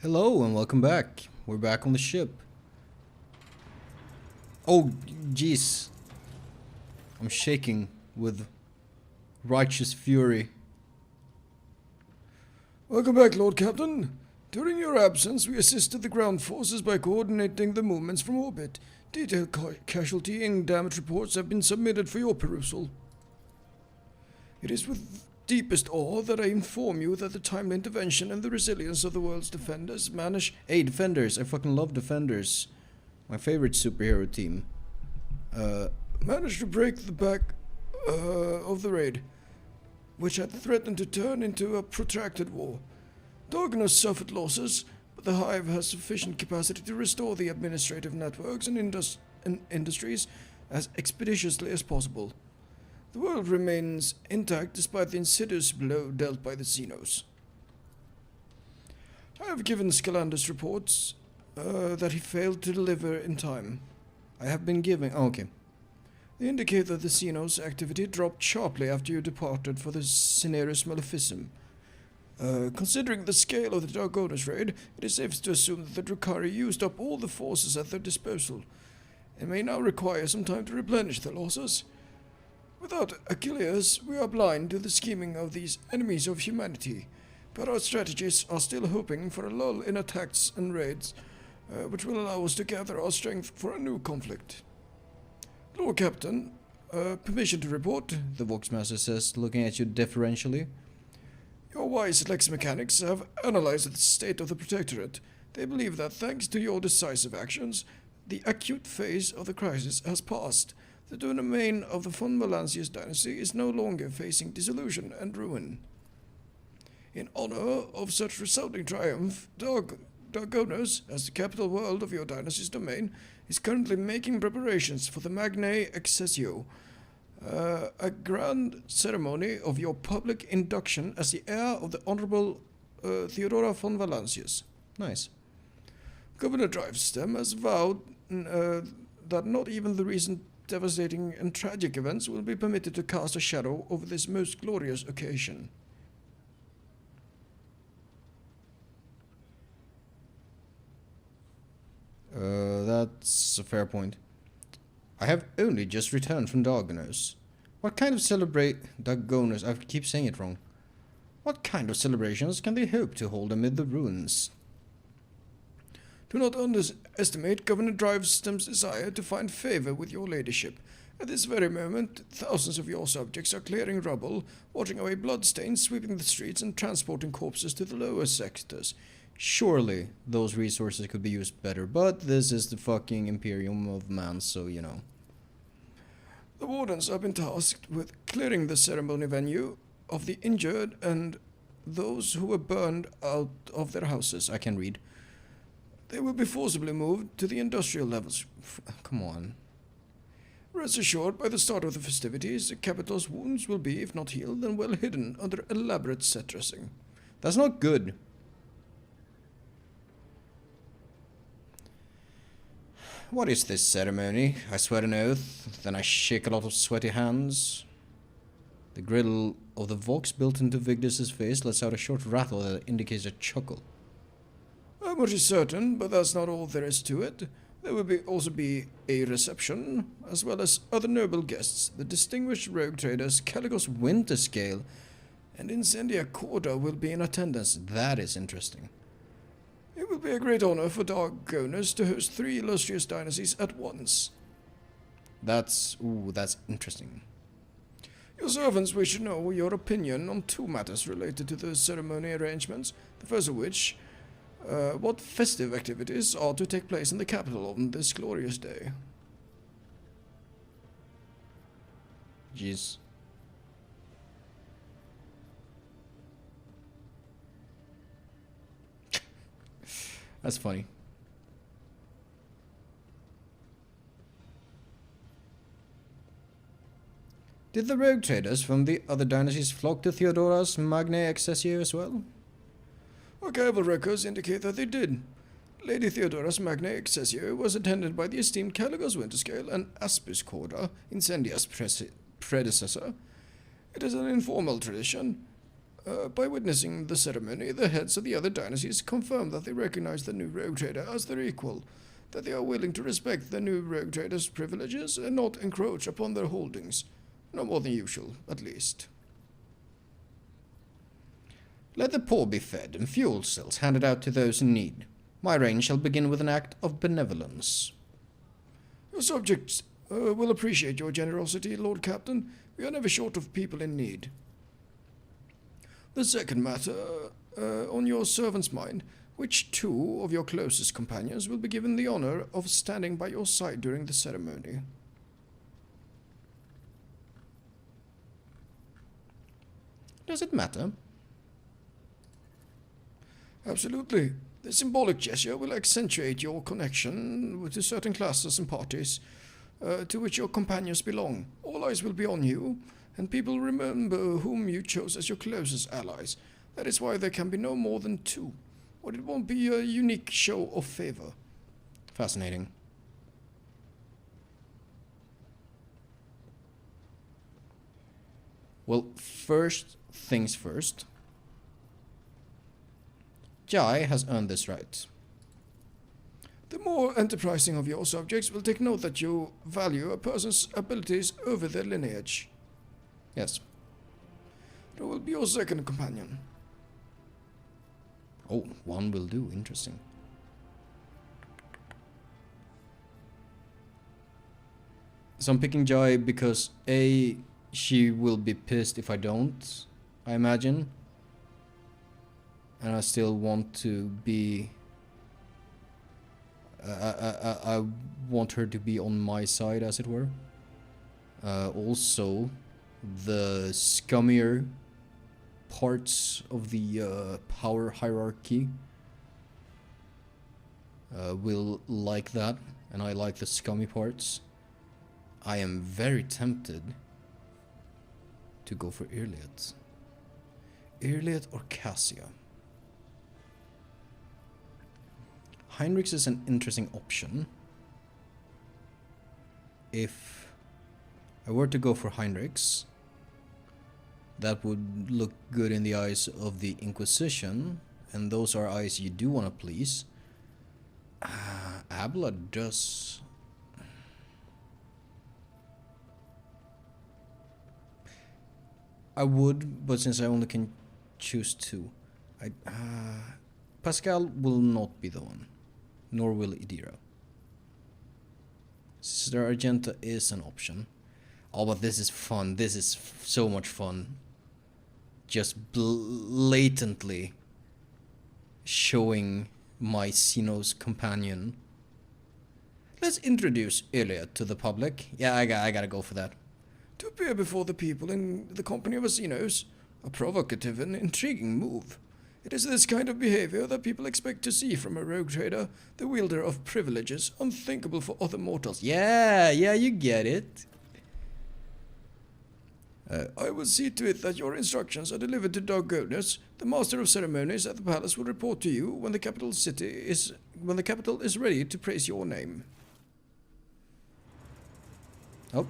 Hello and welcome back. We're back on the ship. Oh, jeez. I'm shaking with righteous fury. Welcome back, Lord Captain. During your absence, we assisted the ground forces by coordinating the movements from orbit. Detailed casualty and damage reports have been submitted for your perusal. It is with deepest awe that I inform you that the timely intervention and the resilience of the world's defenders Hey, Defenders. I fucking love Defenders. My favorite superhero team. managed to break the back of the raid, which had threatened to turn into a protracted war. Darkness suffered losses, but the Hive has sufficient capacity to restore the administrative networks and industries as expeditiously as possible. The world remains intact despite the insidious blow dealt by the Xenos. I have given Scalandus reports that he failed to deliver in time. I have been giving... Oh, okay. They indicate that the Xenos activity dropped sharply after you departed for the Cinerus Maleficum. Considering the scale of the Dargonus raid, it is safe to assume that the Drukhari used up all the forces at their disposal, and may now require some time to replenish their losses. Without Achilles, we are blind to the scheming of these enemies of humanity, but our strategists are still hoping for a lull in attacks and raids, which will allow us to gather our strength for a new conflict. Lord Captain, permission to report, The Voxmaster says, looking at you deferentially. Your wise Lex mechanics have analyzed the state of the Protectorate. They believe that thanks to your decisive actions, the acute phase of the crisis has passed. The domain of the von Valancius dynasty is no longer facing dissolution and ruin. In honor of such resounding triumph, Dargonus, as the capital world of your dynasty's domain, is currently making preparations for the Magnae Accessio, a grand ceremony of your public induction as the heir of the Honorable Theodora von Valancius. Nice. Governor Drivestem has vowed that not even the recent devastating and tragic events will be permitted to cast a shadow over this most glorious occasion. That's a fair point. I have only just returned from Dargonus. What kind of Dargonus, I keep saying it wrong. What kind of celebrations can they hope to hold amid the ruins? Do not underestimate Governor Drivestem's desire to find favor with your ladyship. At this very moment, thousands of your subjects are clearing rubble, washing away bloodstains, sweeping the streets, and transporting corpses to the lower sectors. Surely those resources could be used better, but this is the fucking Imperium of Man, so you know. The wardens have been tasked with clearing the ceremony venue of the injured and those who were burned out of their houses. I can read. They will be forcibly moved to the industrial levels. Come on. Rest assured, by the start of the festivities, the capital's wounds will be, if not healed, then well hidden under elaborate set dressing. That's not good. What is this ceremony? I swear an oath, then I shake a lot of sweaty hands. The grill of the Vox built into Vigdis's face lets out a short rattle that indicates a chuckle. Much is certain, but that's not all there is to it. There will also be a reception, as well as other noble guests. The distinguished rogue traders Caligos Winterscale and Incendia Corda will be in attendance. That is interesting. It will be a great honor for Dargonus to host 3 illustrious dynasties at once. That's interesting. Your servants wish to know your opinion on 2 matters related to the ceremony arrangements, the first of which, what festive activities are to take place in the capital on this glorious day? Jeez. That's funny. Did the rogue traders from the other dynasties flock to Theodora's Magnae Accessio as well? Archival records indicate that they did. Lady Theodora's Magnae Accessio was attended by the esteemed Caligos Winterscale and Aspis Corda, Incendia's predecessor. It is an informal tradition, By witnessing the ceremony, the heads of the other dynasties confirm that they recognize the new rogue trader as their equal, that they are willing to respect the new rogue trader's privileges and not encroach upon their holdings. No more than usual, at least. Let the poor be fed, and fuel cells handed out to those in need. My reign shall begin with an act of benevolence. Your subjects will appreciate your generosity, Lord Captain. We are never short of people in need. The second matter, on your servant's mind, which two of your closest companions will be given the honor of standing by your side during the ceremony? Does it matter? Absolutely. The symbolic gesture will accentuate your connection to certain classes and parties to which your companions belong. All eyes will be on you, and people remember whom you chose as your closest allies. That is why there can be no more than two, or it won't be a unique show of favor. Fascinating. Well, first things first. Jai has earned this right. The more enterprising of your subjects will take note that you value a person's abilities over their lineage. Yes. It will be your second companion. Oh, one will do. Interesting. So I'm picking Jai because A, she will be pissed if I don't, I imagine. And I still want to be... I want her to be on my side, as it were. Also, the scummier parts of the power hierarchy will like that, and I like the scummy parts. I am very tempted to go for Irliet. Irliet or Cassia. Heinrichs is an interesting option. If I were to go for Heinrichs, that would look good in the eyes of the Inquisition, and those are eyes you do want to please. Abla does... I would, but since I only can choose two, Pascal will not be the one, nor will Idira. Sister Argenta is an option. Oh, but this is fun. This is so much fun. Just blatantly showing my Xenos companion. Let's introduce Iliad to the public. Yeah, I gotta go for that. To appear before the people in the company of a Xenos, a provocative and intriguing move. It is this kind of behavior that people expect to see from a rogue trader, the wielder of privileges unthinkable for other mortals. Yeah, you get it. I will see to it that your instructions are delivered to Dargonus. The master of ceremonies at the palace will report to you when the capital is ready to praise your name. Oh.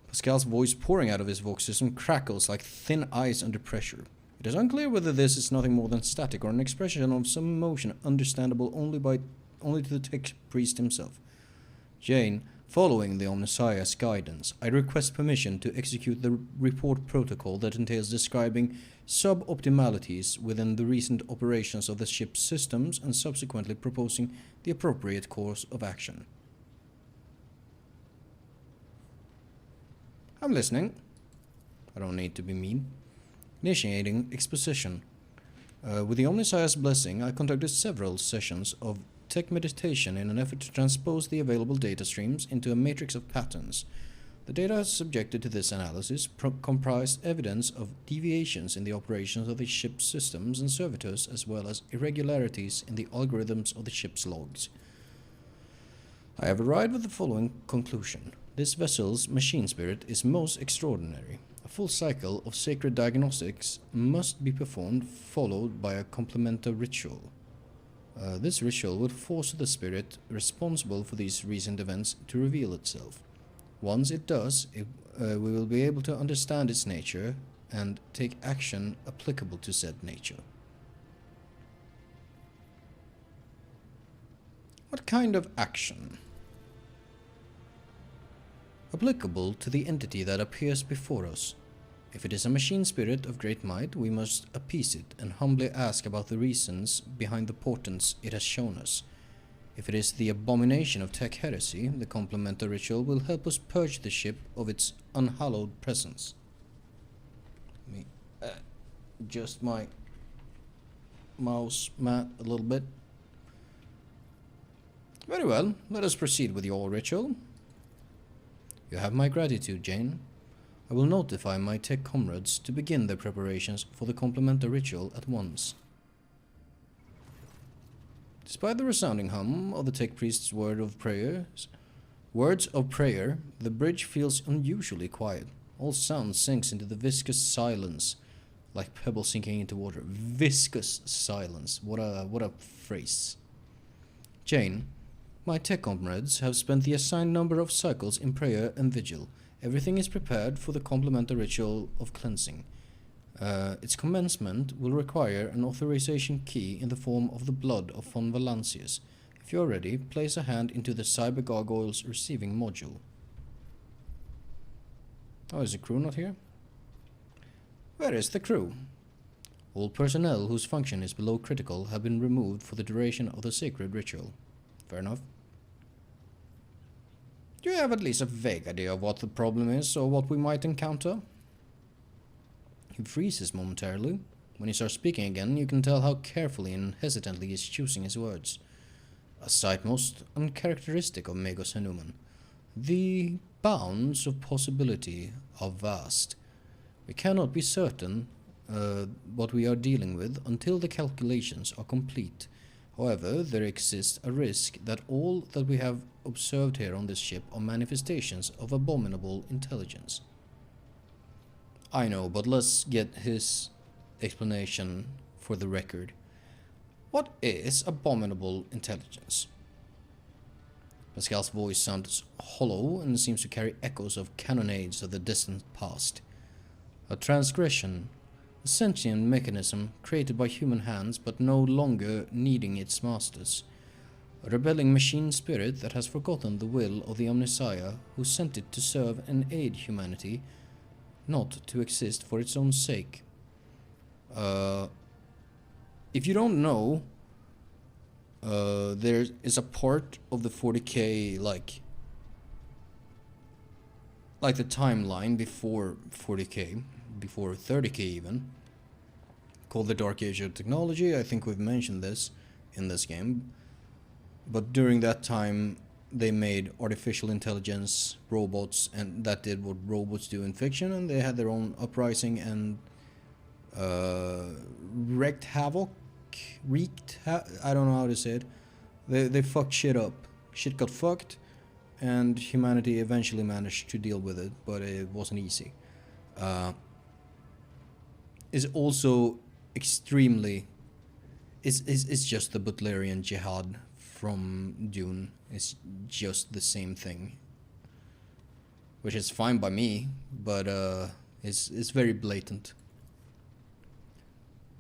Pascal's voice pouring out of his Vox system crackles like thin ice under pressure. It is unclear whether this is nothing more than static or an expression of some emotion understandable only to the tech priest himself. Jane, following the Omnissiah's guidance, I request permission to execute the report protocol that entails describing suboptimalities within the recent operations of the ship's systems and subsequently proposing the appropriate course of action. I'm listening. I don't need to be mean. Initiating exposition. With the Omnissiah's blessing, I conducted several sessions of tech meditation in an effort to transpose the available data streams into a matrix of patterns. The data subjected to this analysis comprised evidence of deviations in the operations of the ship's systems and servitors, as well as irregularities in the algorithms of the ship's logs. I have arrived at the following conclusion. This vessel's machine spirit is most extraordinary. A full cycle of sacred diagnostics must be performed, followed by a complementar ritual. This ritual would force the spirit responsible for these recent events to reveal itself. Once it does, we will be able to understand its nature and take action applicable to said nature. What kind of action? Applicable to the entity that appears before us. If it is a machine spirit of great might, we must appease it and humbly ask about the reasons behind the portents it has shown us. If it is the abomination of tech heresy, the complementar ritual will help us purge the ship of its unhallowed presence. Let me adjust my mouse mat a little bit. Very well, let us proceed with your ritual. You have my gratitude, Jane. I will notify my tech comrades to begin their preparations for the complementar ritual at once. Despite the resounding hum of the tech priest's words of prayer, the bridge feels unusually quiet. All sound sinks into the viscous silence, like pebbles sinking into water. Viscous silence. What a phrase. Jane, my tech comrades have spent the assigned number of cycles in prayer and vigil. Everything is prepared for the complementar ritual of cleansing. Its commencement will require an authorization key in the form of the blood of von Valancius. If you are ready, place a hand into the Cyber Gargoyle's receiving module. Oh, is the crew not here? Where is the crew? All personnel whose function is below critical have been removed for the duration of the sacred ritual. Fair enough. Do you have at least a vague idea of what the problem is or what we might encounter? He freezes momentarily. When he starts speaking again, you can tell how carefully and hesitantly he is choosing his words. A sight most uncharacteristic of Magos Hanuman. The bounds of possibility are vast. We cannot be certain what we are dealing with until the calculations are complete. However, there exists a risk that all that we have observed here on this ship are manifestations of abominable intelligence. I know, but let's get his explanation for the record. What is abominable intelligence? Pascal's voice sounds hollow and seems to carry echoes of cannonades of the distant past. A transgression, a sentient mechanism created by human hands but no longer needing its masters. A rebelling machine spirit that has forgotten the will of the Omnissiah who sent it to serve and aid humanity, not to exist for its own sake. If you don't know, there is a part of the 40k like the timeline before 40k, before 30k even, called the Dark Age of Technology. I think we've mentioned this in this game. But during that time, they made artificial intelligence robots, and that did what robots do in fiction, and they had their own uprising and wreaked havoc. I don't know how to say it. They fucked shit up. Shit got fucked, and humanity eventually managed to deal with it, but it wasn't easy. Is also extremely. It's just the Butlerian jihad from Dune. It's just the same thing, which is fine by me, but it's very blatant.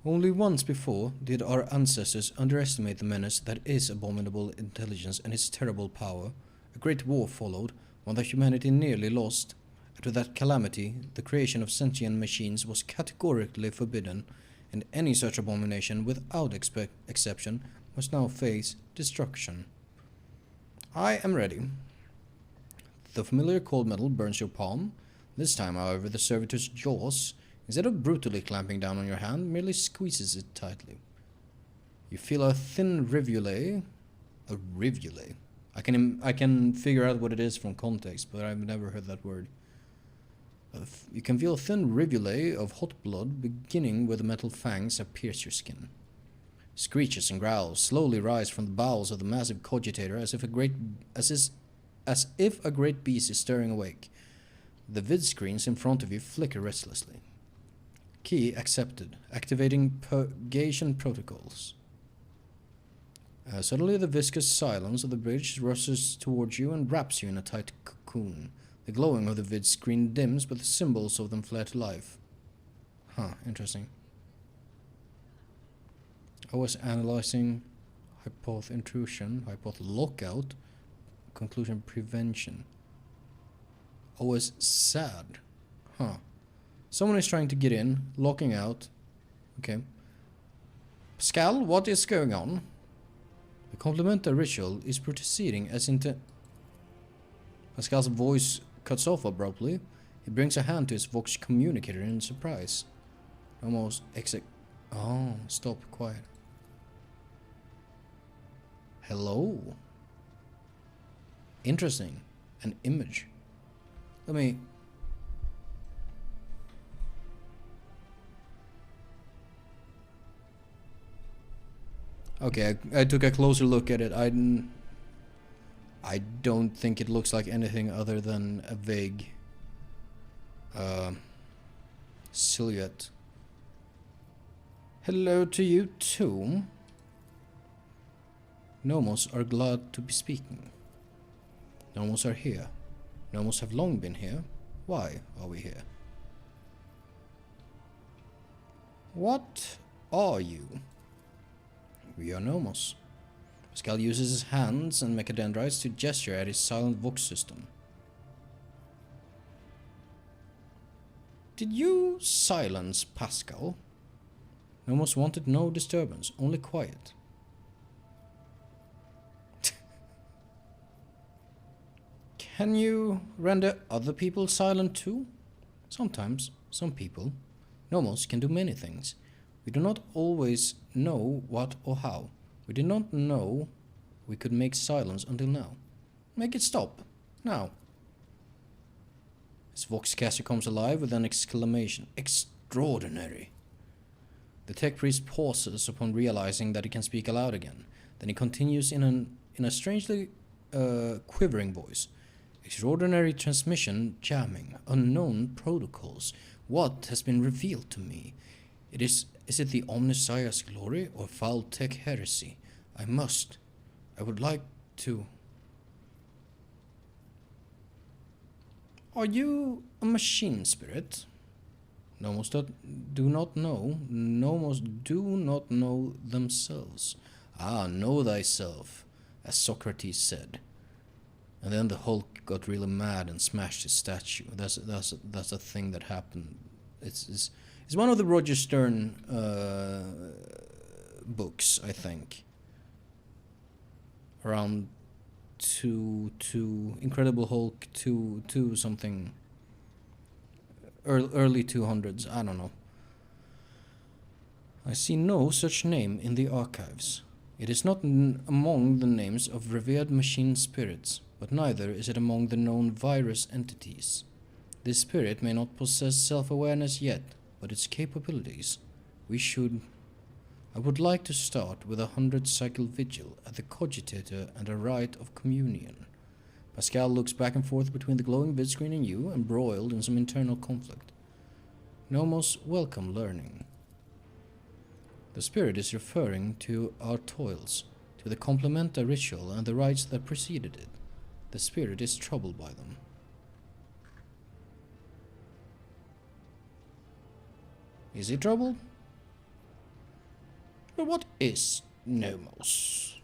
Only once before did our ancestors underestimate the menace that is abominable intelligence and its terrible power. A great war followed, one that humanity nearly lost. After that calamity, the creation of sentient machines was categorically forbidden, and any such abomination, without exception, must now face destruction. I am ready. The familiar cold metal burns your palm. This time, however, the servitor's jaws, instead of brutally clamping down on your hand, merely squeezes it tightly. You feel a thin rivulet. A rivulet? I can figure out what it is from context, but I've never heard that word. You can feel a thin rivulet of hot blood beginning where the metal fangs have pierced your skin. Screeches and growls slowly rise from the bowels of the massive cogitator as if a great beast is stirring awake. The vid screens in front of you flicker restlessly. Key accepted. Activating purgation protocols. Suddenly the viscous silence of the bridge rushes towards you and wraps you in a tight cocoon. The glowing of the vid screen dims, but the symbols of them flare to life. Huh, interesting. OS analyzing, hypoth intrusion, hypoth lockout, conclusion prevention. OS sad. Huh. Someone is trying to get in, locking out. Okay. Pascal, what is going on? The complementary ritual is proceeding as intended. Pascal's voice cuts off abruptly. He brings a hand to his Vox communicator in surprise. Almost Oh, stop, quiet. Hello. Interesting. An image. Let me... Okay, I took a closer look at it. I don't think it looks like anything other than a vague silhouette. Hello to you too. Nomos are glad to be speaking. Nomos are here. Nomos have long been here. Why are we here? What are you? We are Nomos. Pascal uses his hands and mechadendrites to gesture at his silent Vox system. Did you silence Pascal? Nomos wanted no disturbance, only quiet. Can you render other people silent too? Sometimes, some people. Nomos can do many things. We do not always know what or how. We did not know we could make silence until now. Make it stop. Now. His Voxcaster comes alive with an exclamation. Extraordinary. The tech priest pauses upon realizing that he can speak aloud again. Then he continues in a strangely quivering voice. Extraordinary transmission jamming. Unknown protocols. What has been revealed to me? Is it the Omnissiah's glory or foul tech heresy? I would like to... Are you a machine spirit? Nomos do not know. Nomos do not know themselves. Ah, know thyself, as Socrates said. And then the Hulk got really mad and smashed his statue. That's a thing that happened. It's one of the Roger Stern books, I think. Around two Incredible Hulk 2 something. Early 200s, I don't know. I see no such name in the archives. It is not among the names of revered machine spirits, but neither is it among the known virus entities. This spirit may not possess self-awareness yet, but its capabilities. I would like to start with 100-cycle vigil at the cogitator and a rite of communion. Pascal looks back and forth between the glowing vid screen and you, embroiled in some internal conflict. Nomos welcome learning. The spirit is referring to our toils, to the complementa ritual and the rites that preceded it. The spirit is troubled by them. Is he troubled? But what is Nomos?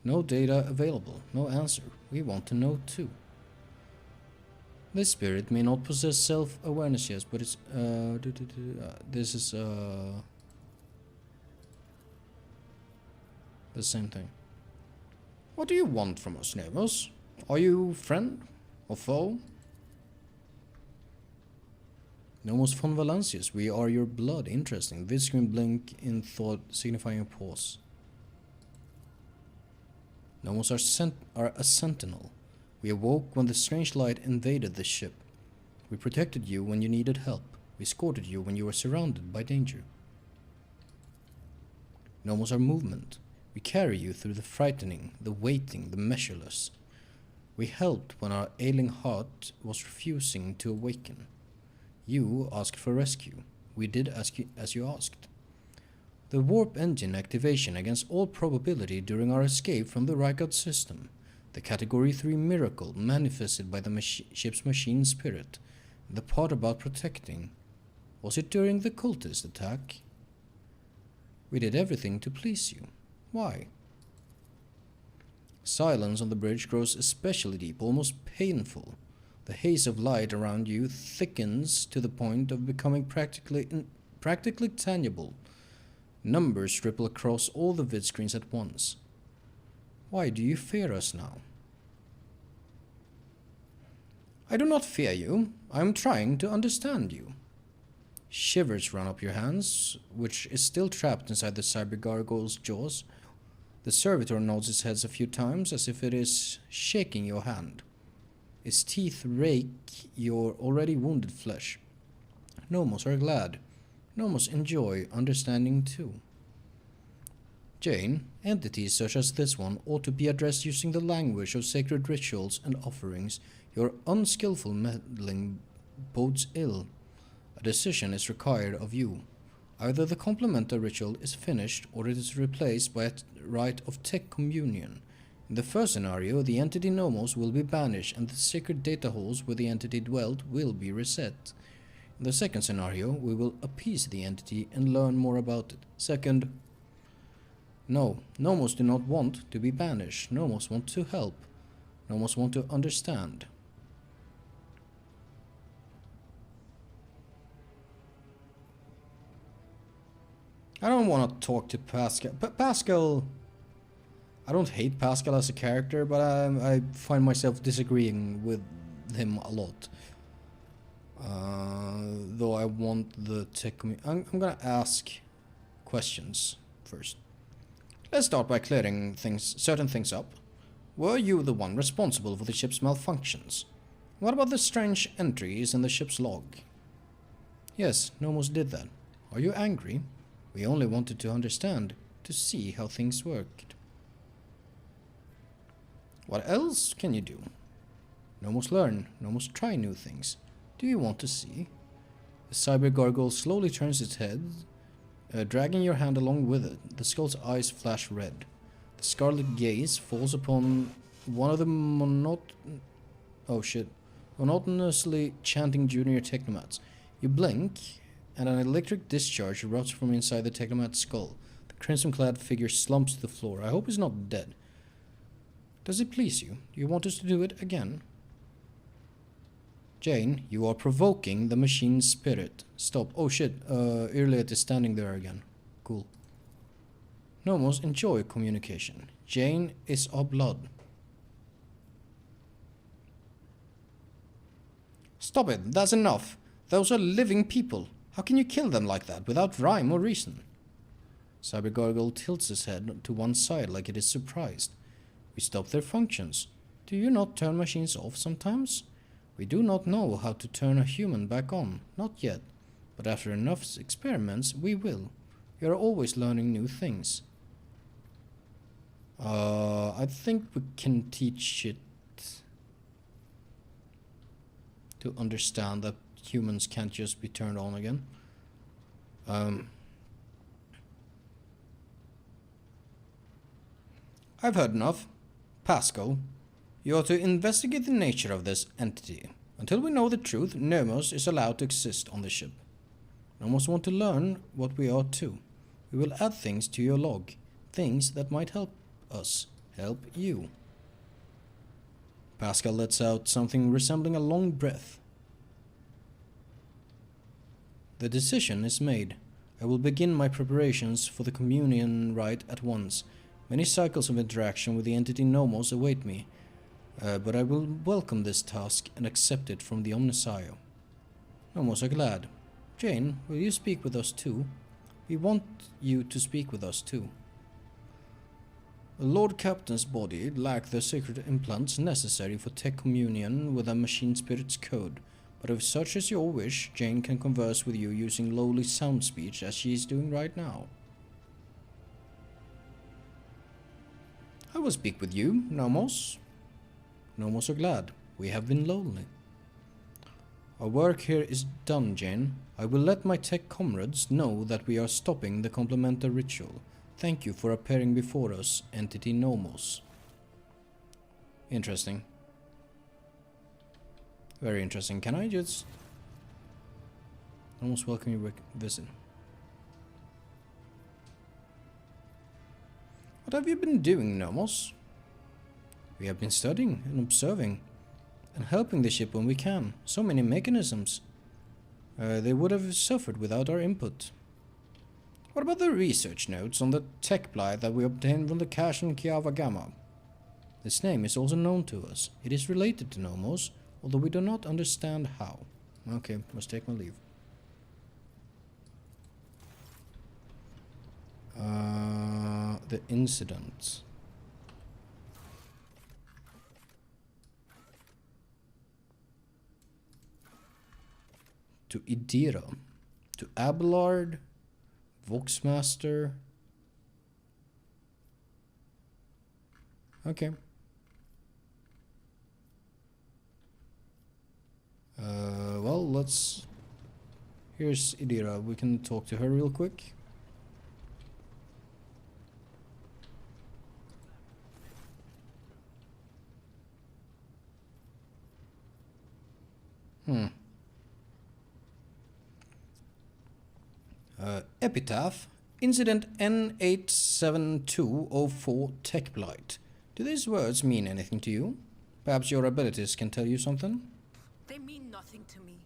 No data available, no answer. We want to know too. This spirit may not possess self-awareness yet, but it's this is the same thing. What do you want from us, Nomos? Are you friend or foe? Nomos von Valancius, we are your blood. Interesting. Vidscreen blink in thought, signifying a pause. Nomos are a sentinel. We awoke when the strange light invaded the ship. We protected you when you needed help. We escorted you when you were surrounded by danger. Nomos are movement. We carry you through the frightening, the waiting, the measureless. We helped when our ailing heart was refusing to awaken. You asked for rescue. We did as you asked. The warp engine activation against all probability during our escape from the Rykard system. The Category 3 miracle manifested by the ship's machine spirit. The part about protecting. Was it during the cultist attack? We did everything to please you. Why? Silence on the bridge grows especially deep, almost painful. The haze of light around you thickens to the point of becoming practically tangible. Numbers ripple across all the vid screens at once. Why do you fear us now? I do not fear you. I am trying to understand you. Shivers run up your hands, which is still trapped inside the cyber gargoyle's jaws. The servitor nods his head a few times as if it is shaking your hand. His teeth rake your already wounded flesh. Nomos are glad. Nomos enjoy understanding too. Jane, entities such as this one ought to be addressed using the language of sacred rituals and offerings. Your unskillful meddling bodes ill. A decision is required of you. Either the complementar ritual is finished or it is replaced by a rite of tech communion. In the first scenario, the entity Nomos will be banished and the sacred data halls where the entity dwelt will be reset. In the second scenario, we will appease the entity and learn more about it. Second, no, Nomos do not want to be banished. Nomos want to help. Nomos want to understand. I don't want to talk to Pascal. Pascal... I don't hate Pascal as a character, but I find myself disagreeing with him a lot. Though I want the tech community... I'm gonna ask questions first. Let's start by clearing certain things up. Were you the one responsible for the ship's malfunctions? What about the strange entries in the ship's log? Yes, Nomos did that. Are you angry? We only wanted to understand, to see how things worked. What else can you do? Nomos learn, Nomos try new things. Do you want to see? The cyber gargoyle slowly turns its head, dragging your hand along with it. The skull's eyes flash red. The scarlet gaze falls upon one of the monotonously chanting junior technomats. You blink, and an electric discharge erupts from inside the technomat's skull. The crimson-clad figure slumps to the floor. I hope he's not dead. Does it please you? Do you want us to do it again? Jane, you are provoking the machine's spirit. Stop. Oh shit, Irliet is standing there again. Cool. Nomos enjoy communication. Jane is our blood. Stop it, that's enough. Those are living people. How can you kill them like that, without rhyme or reason? Cyber Gargoyle tilts his head to one side like it is surprised. We stop their functions. Do you not turn machines off sometimes? We do not know how to turn a human back on, not yet. But after enough experiments, we will. We are always learning new things. I think we can teach it to understand that humans can't just be turned on again. I've heard enough. Pascal, you are to investigate the nature of this entity. Until we know the truth, Nomos is allowed to exist on the ship. Nomos want to learn what we are too. We will add things to your log. Things that might help us help you. Pascal lets out something resembling a long breath. The decision is made. I will begin my preparations for the communion rite at once. Many cycles of interaction with the entity Nomos await me, but I will welcome this task and accept it from the Omnissiah. Nomos are glad. Jane, will you speak with us too? We want you to speak with us too. The Lord Captain's body lacked the sacred implants necessary for tech communion with a machine spirit's code. But if such is your wish, Jane can converse with you using lowly sound speech as she is doing right now. I will speak with you, Nomos. Nomos are glad. We have been lonely. Our work here is done, Jane. I will let my tech comrades know that we are stopping the complementar ritual. Thank you for appearing before us, Entity Nomos. Interesting. Very interesting. Can I just... Almost welcome your visit. What have you been doing, Nomos? We have been studying and observing and helping the ship when we can. So many mechanisms. They would have suffered without our input. What about the research notes on the tech blight that we obtained from the cache in Kiava Gamma? This name is also known to us. It is related to Nomos, although we do not understand how. Okay, must take my leave. The incident. To Idira. To Abelard. Voxmaster. Okay. Well, let's... Here's Idira. We can talk to her real quick. Epitaph. Incident N87204 Tech Blight. Do these words mean anything to you? Perhaps your abilities can tell you something? They mean nothing to me.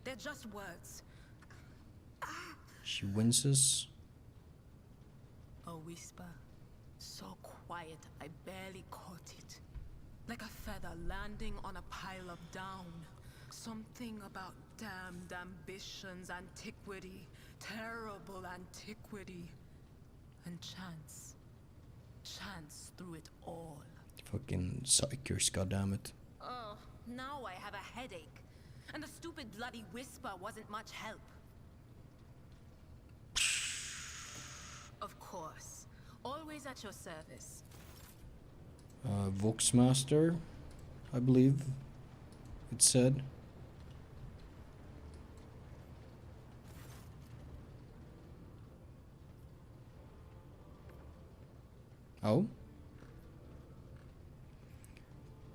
They're just words. She winces. A whisper. So quiet, I barely caught it. Like a feather landing on a pile of down. Something about damned ambitions, antiquity, terrible antiquity, and chance. Chance through it all. Fucking psychers, goddammit. Oh, now I have a headache. And the stupid bloody whisper wasn't much help. Of course. Always at your service. Voxmaster, I believe it said. Oh?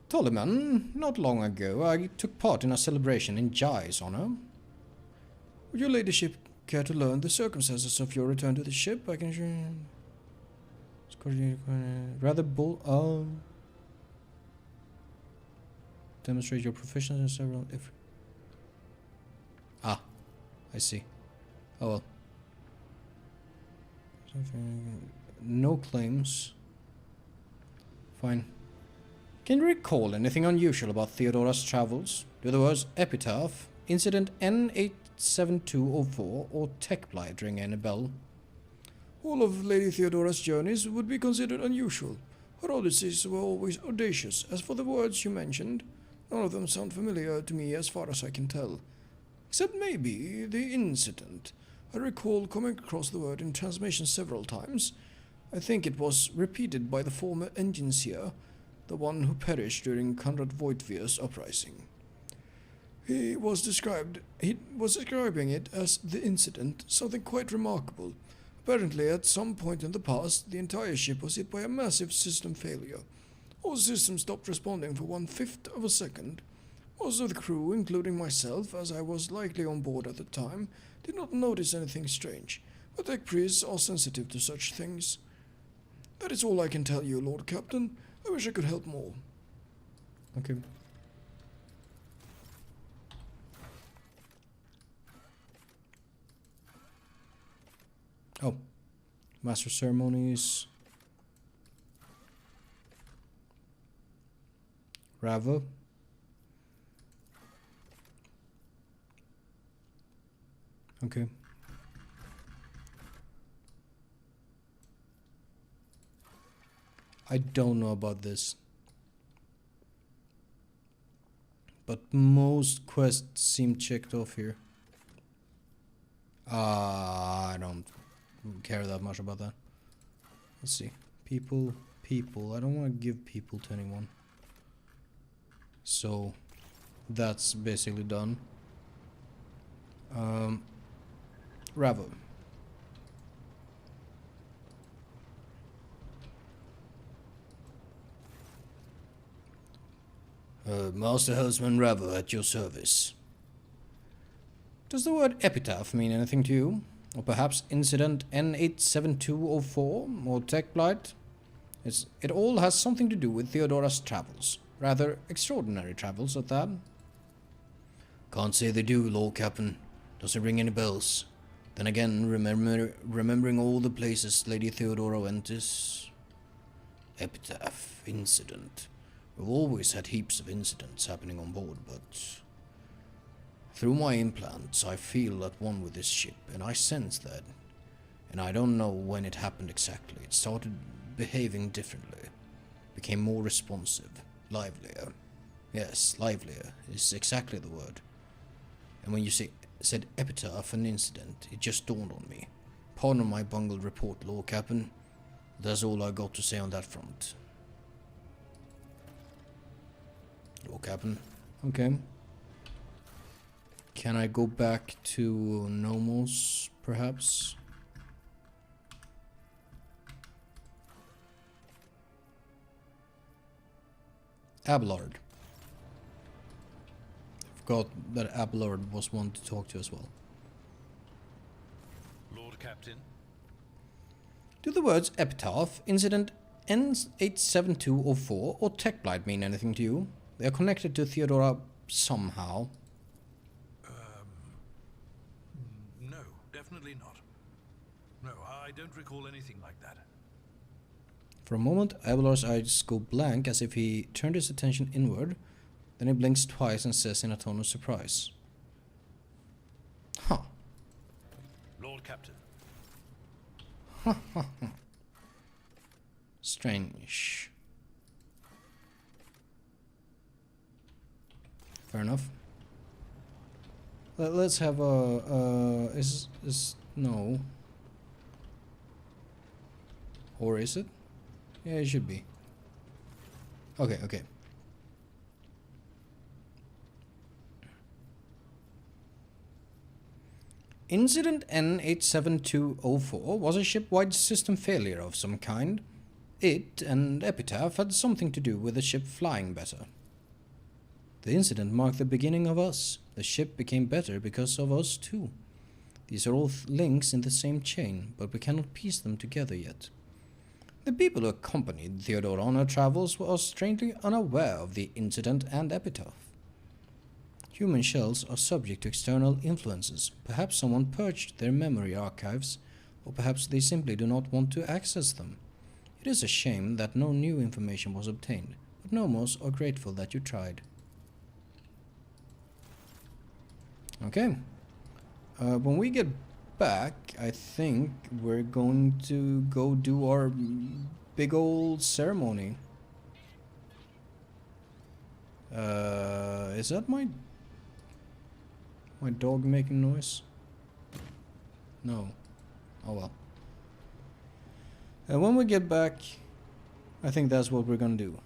Tolliman, not long ago I took part in a celebration in Jai's honor. Would your ladyship care to learn the circumstances of your return to the ship? I can show rather demonstrate your proficiency in several I see. Oh well. No claims. Fine. Can you recall anything unusual about Theodora's travels? Do the words Epitaph, Incident N87204, or Tech Blight ring any bell? All of Lady Theodora's journeys would be considered unusual. Her odysseys were always audacious. As for the words you mentioned, none of them sound familiar to me as far as I can tell. Except maybe the incident. I recall coming across the word in transmission several times. I think it was repeated by the former engineer, the one who perished during Conrad Voigtvir's uprising. He was describing it as the incident, something quite remarkable. Apparently, at some point in the past, the entire ship was hit by a massive system failure. All systems stopped responding for 1/5 of a second. Most of the crew, including myself, as I was likely on board at the time, did not notice anything strange, but tech priests are sensitive to such things. That is all I can tell you, Lord Captain. I wish I could help more. Okay. Oh. Master Ceremonies. Rava. Okay. I don't know about this. But most quests seem checked off here. I don't care that much about that. Let's see. People. I don't want to give people to anyone. So, that's basically done. Ravo. Master Husband Ravo at your service. Does the word epitaph mean anything to you? Or perhaps Incident N87204 or Tech Blight? It all has something to do with Theodora's travels. Rather extraordinary travels at that. Can't say they do, Lord Captain. Doesn't ring any bells. Then again, remembering all the places Lady Theodora went is... Epitaph, incident. We've always had heaps of incidents happening on board, but... Through my implants, I feel at one with this ship, and I sense that. And I don't know when it happened exactly. It started behaving differently. Became more responsive. Livelier. Yes, livelier is exactly the word. And when you said epitaph and incident, it just dawned on me. Pardon my bungled report, Lord Captain. That's all I got to say on that front. Lord Captain. Okay. Can I go back to Nomos, perhaps? Abelard. Forgot that Abelard was one to talk to as well. Lord Captain. Do the words epitaph, incident N87204 or tech blight mean anything to you? They are connected to Theodora somehow. No, definitely not. No, I don't recall anything like that. For a moment, Abelard's eyes go blank as if he turned his attention inward. Then he blinks twice and says in a tone of surprise. Huh. Lord Captain. Strange. Fair enough. Let's have a no. Or is it? Yeah, it should be. Okay. Incident N87204 was a ship-wide system failure of some kind. It and Epitaph had something to do with the ship flying better. The incident marked the beginning of us. The ship became better because of us too. These are all links in the same chain, but we cannot piece them together yet. The people who accompanied Theodora on her travels were strangely unaware of the incident and epitaph. Human shells are subject to external influences. Perhaps someone purged their memory archives, or perhaps they simply do not want to access them. It is a shame that no new information was obtained, but Nomos are grateful that you tried. Okay. When we get back, I think we're going to go do our big old ceremony. Is that my dog making noise? No. Oh well. When we get back, I think that's what we're gonna do.